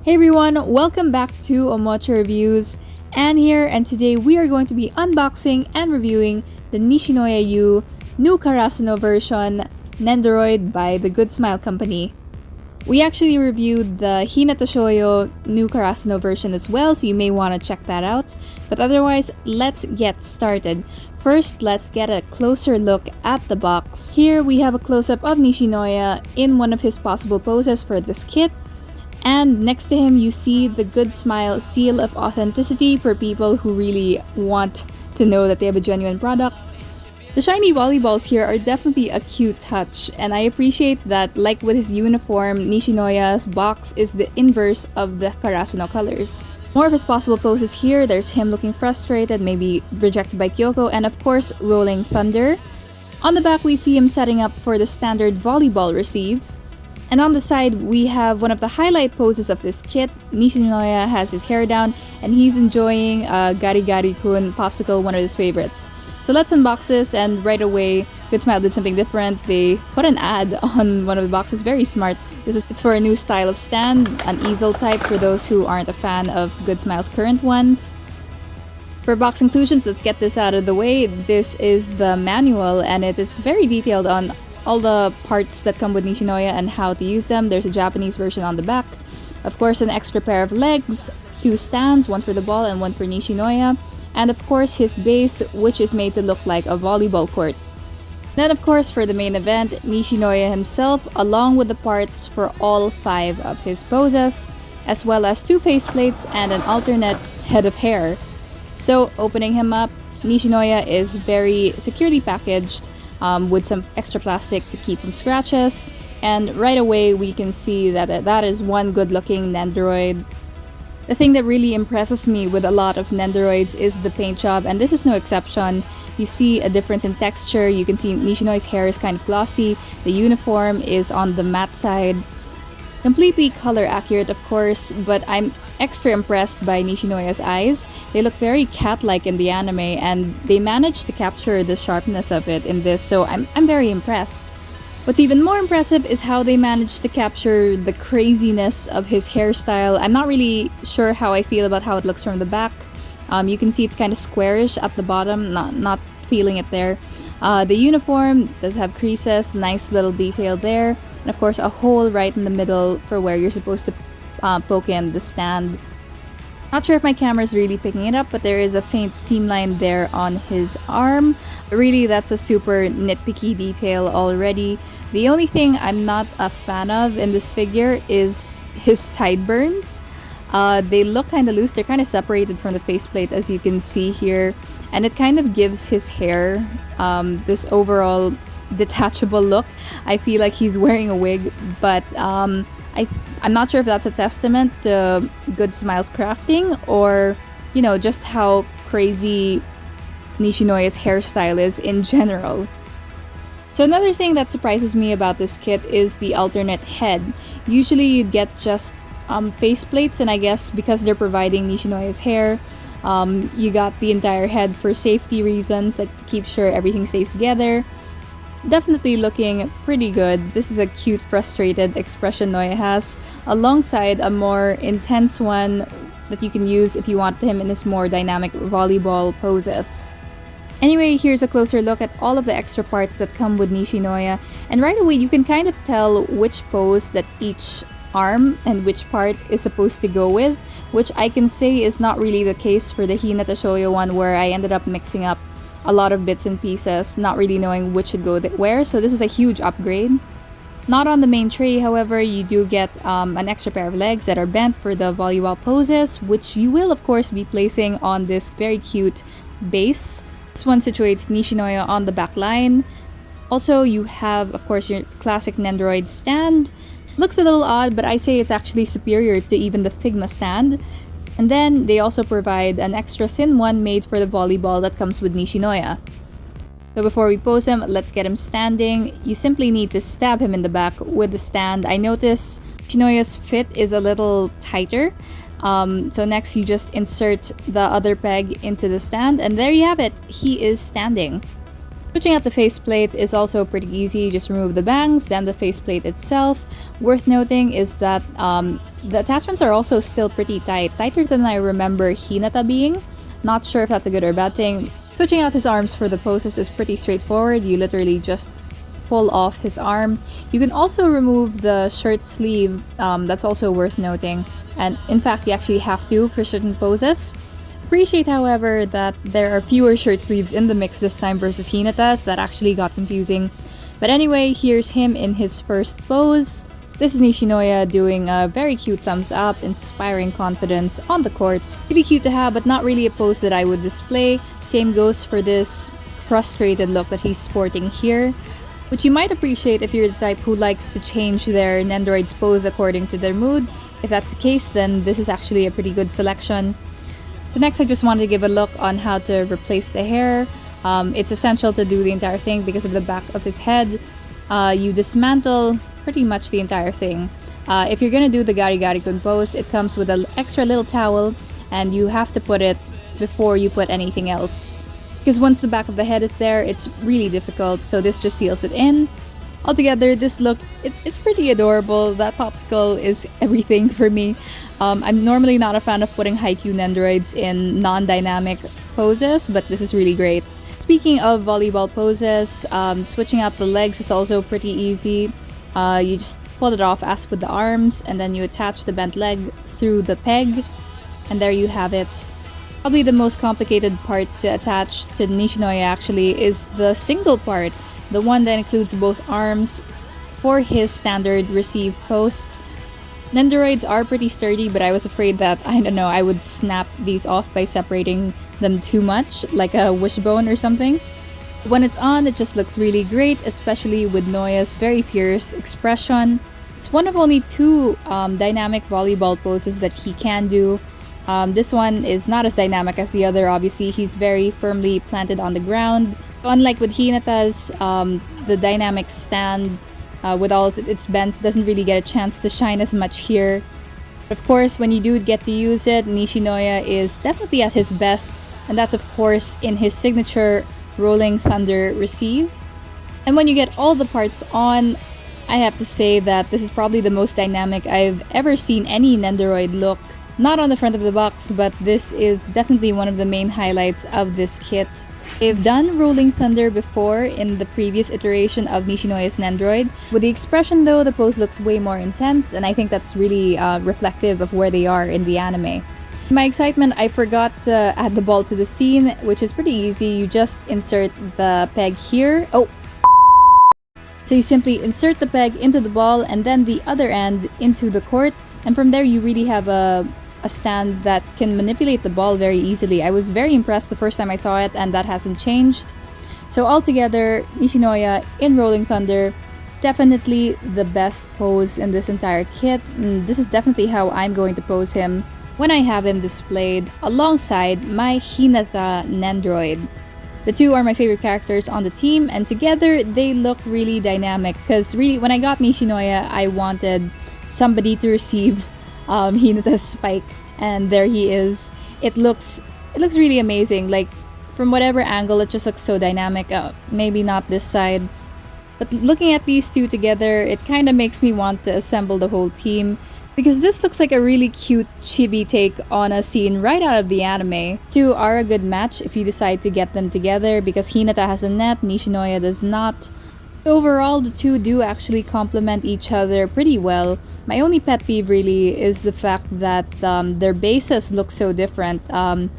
Hey everyone, welcome back to Omocha Reviews. Anne here, and today we are going to be unboxing and reviewing the Nishinoya Yuu new Karasuno version, Nendoroid by the GoodSmile Company. We actually reviewed the Hinata new Karasuno version as well, so you may want to check that out. But otherwise, let's get started. First, let's get a closer look at the box. Here we have a close-up of Nishinoya in one of his possible poses for this kit. And next to him, you see the GoodSmile seal of authenticity for people who really want to know that they have a genuine product. The shiny volleyballs here are definitely a cute touch, and I appreciate that, like with his uniform, Nishinoya's box is the inverse of the Karasuno colors. More of his possible poses here, there's him looking frustrated, maybe rejected by Kyoko, and of course, rolling thunder. On the back, we see him setting up for the standard volleyball receive. And on the side, we have one of the highlight poses of this kit. Nishinoya has his hair down, and he's enjoying a Gari Gari Kun popsicle, one of his favorites. So let's unbox this, and right away, GoodSmile did something different. They put an ad on one of the boxes, very smart. It's for a new style of stand, an easel type for those who aren't a fan of GoodSmile's current ones. For box inclusions, let's get this out of the way. This is the manual, and it is very detailed on all the parts that come with Nishinoya and how to use them. There's a Japanese version on the back. Of course, an extra pair of legs, two stands, one for the ball and one for Nishinoya. And of course, his base, which is made to look like a volleyball court. Then of course, for the main event, Nishinoya himself, along with the parts for all 5 of his poses, as well as 2 faceplates and an alternate head of hair. So, opening him up, Nishinoya is very securely packaged, with some extra plastic to keep from scratches, and right away we can see that that is one good-looking Nendoroid. The thing that really impresses me with a lot of Nendoroids is the paint job, and this is no exception. You see a difference in texture. You can see Nishinoya's hair is kind of glossy, the uniform is on the matte side. Completely color accurate, of course, but I'm extra impressed by Nishinoya's eyes. They look very cat-like in the anime, and they managed to capture the sharpness of it in this, so I'm very impressed. What's even more impressive is how they managed to capture the craziness of his hairstyle. I'm not really sure how I feel about how it looks from the back. You can see it's kind of squarish at the bottom, not feeling it there. The uniform does have creases, nice little detail there. And of course, a hole right in the middle for where you're supposed to poke in the stand. Not sure if my camera is really picking it up, but there is a faint seam line there on his arm. Really, that's a super nitpicky detail already. The only thing I'm not a fan of in this figure is his sideburns. They look kind of loose. They're kind of separated from the faceplate, as you can see here. And it kind of gives his hair this overall detachable look. I feel like he's wearing a wig, but I'm not sure if that's a testament to GoodSmile's crafting or, just how crazy Nishinoya's hairstyle is in general. So another thing that surprises me about this kit is the alternate head. Usually you'd get just faceplates, and I guess because they're providing Nishinoya's hair, you got the entire head for safety reasons, like to keep sure everything stays together. Definitely looking pretty good. This is a cute, frustrated expression Noya has, alongside a more intense one that you can use if you want him in his more dynamic volleyball poses. Anyway, here's a closer look at all of the extra parts that come with Nishinoya, and right away you can kind of tell which pose that each arm and which part is supposed to go with, which I can say is not really the case for the Hinata one, where I ended up mixing up a lot of bits and pieces, not really knowing which should go where, so this is a huge upgrade. Not on the main tray, however, you do get an extra pair of legs that are bent for the volleyball poses, which you will of course be placing on this very cute base. This one situates Nishinoya on the back line. Also, you have, of course, your classic Nendoroid stand. Looks a little odd, but I say it's actually superior to even the Figma stand. And then they also provide an extra thin one made for the volleyball that comes with Nishinoya. So before we pose him, let's get him standing. You simply need to stab him in the back with the stand. I notice Nishinoya's fit is a little tighter. So next you just insert the other peg into the stand, and there you have it. He is standing. Switching out the faceplate is also pretty easy. Just remove the bangs, then the faceplate itself. Worth noting is that the attachments are also still pretty tight, tighter than I remember Hinata being. Not sure if that's a good or a bad thing. Switching out his arms for the poses is pretty straightforward. You literally just pull off his arm. You can also remove the shirt sleeve. That's also worth noting. And in fact, you actually have to for certain poses. Appreciate, however, that there are fewer shirt sleeves in the mix this time versus Hinata's. That actually got confusing. But anyway, here's him in his first pose. This is Nishinoya doing a very cute thumbs up, inspiring confidence on the court. Really cute to have, but not really a pose that I would display. Same goes for this frustrated look that he's sporting here, which you might appreciate if you're the type who likes to change their Nendoroid's pose according to their mood. If that's the case, then this is actually a pretty good selection. So next, I just wanted to give a look on how to replace the hair. It's essential to do the entire thing because of the back of his head. You dismantle pretty much the entire thing. If you're gonna do the gari-gari-kun pose, it comes with an extra little towel, and you have to put it before you put anything else. Because once the back of the head is there, it's really difficult, so this just seals it in. Altogether, this look, it's pretty adorable. That popsicle is everything for me. I'm normally not a fan of putting Haikyuu Nendoroids in non-dynamic poses, but this is really great. Speaking of volleyball poses, switching out the legs is also pretty easy. You just pull it off as with the arms, and then you attach the bent leg through the peg, and there you have it. Probably the most complicated part to attach to Nishinoya actually is the single part, the one that includes both arms for his standard receive post. Nendoroids are pretty sturdy, but I was afraid that, I don't know, I would snap these off by separating them too much, like a wishbone or something. When it's on, it just looks really great, especially with Noya's very fierce expression. It's one of only two dynamic volleyball poses that he can do. This one is not as dynamic as the other, obviously. He's very firmly planted on the ground. Unlike with Hinata's, the dynamic stand with all its bends doesn't really get a chance to shine as much here. Of course, when you do get to use it, Nishinoya is definitely at his best, and that's of course in his signature Rolling Thunder receive. And when you get all the parts on, I have to say that this is probably the most dynamic I've ever seen any Nendoroid look. Not on the front of the box, but this is definitely one of the main highlights of this kit. They've done Rolling Thunder before in the previous iteration of Nishinoya's Nendoroid. With the expression though, the pose looks way more intense, and I think that's really reflective of where they are in the anime. In my excitement, I forgot to add the ball to the scene, which is pretty easy. You just insert the peg here. Oh! So you simply insert the peg into the ball and then the other end into the court, and from there you really have a stand that can manipulate the ball very easily. I was very impressed the first time I saw it, and that hasn't changed. So altogether, Nishinoya in Rolling Thunder, definitely the best pose in this entire kit. This is definitely how I'm going to pose him when I have him displayed alongside my Hinata Nendoroid. The two are my favorite characters on the team, and together they look really dynamic, because really when I got Nishinoya, I wanted somebody to receive Hinata's spike, and there he is. It looks really amazing. Like, from whatever angle, it just looks so dynamic. Maybe not this side, but looking at these two together, it kind of makes me want to assemble the whole team, because this looks like a really cute chibi take on a scene right out of the anime. Two are a good match if you decide to get them together, because Hinata has a net, Nishinoya does not. Overall, the two do actually complement each other pretty well. My only pet peeve really is the fact that their bases look so different. And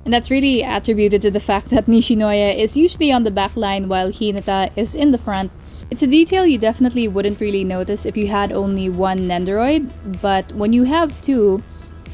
that's really attributed to the fact that Nishinoya is usually on the back line while Hinata is in the front. It's a detail you definitely wouldn't really notice if you had only one Nendoroid, but when you have two,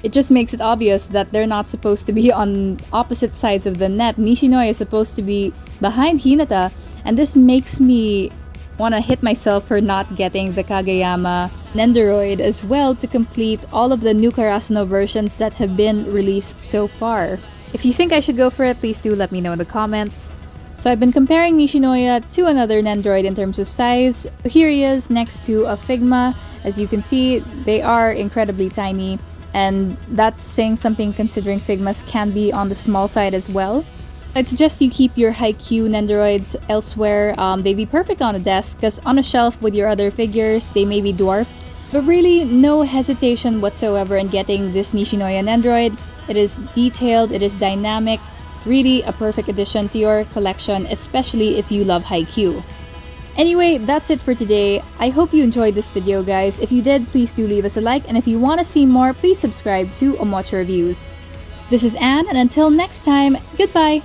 it just makes it obvious that they're not supposed to be on opposite sides of the net. Nishinoya is supposed to be behind Hinata, and this makes me want to hit myself for not getting the Kageyama Nendoroid as well to complete all of the new Karasuno versions that have been released so far. If you think I should go for it, please do let me know in the comments. So I've been comparing Nishinoya to another Nendoroid in terms of size. Here he is next to a Figma. As you can see, they are incredibly tiny, and that's saying something considering Figmas can be on the small side as well. I'd suggest you keep your high-Q Nendoroids elsewhere. They'd be perfect on a desk because on a shelf with your other figures, they may be dwarfed. But really, no hesitation whatsoever in getting this Nishinoya Nendoroid. It is detailed, it is dynamic, really a perfect addition to your collection, especially if you love high-Q. Anyway, that's it for today. I hope you enjoyed this video, guys. If you did, please do leave us a like, and if you want to see more, please subscribe to Omocha Reviews. This is Anne, and until next time, goodbye!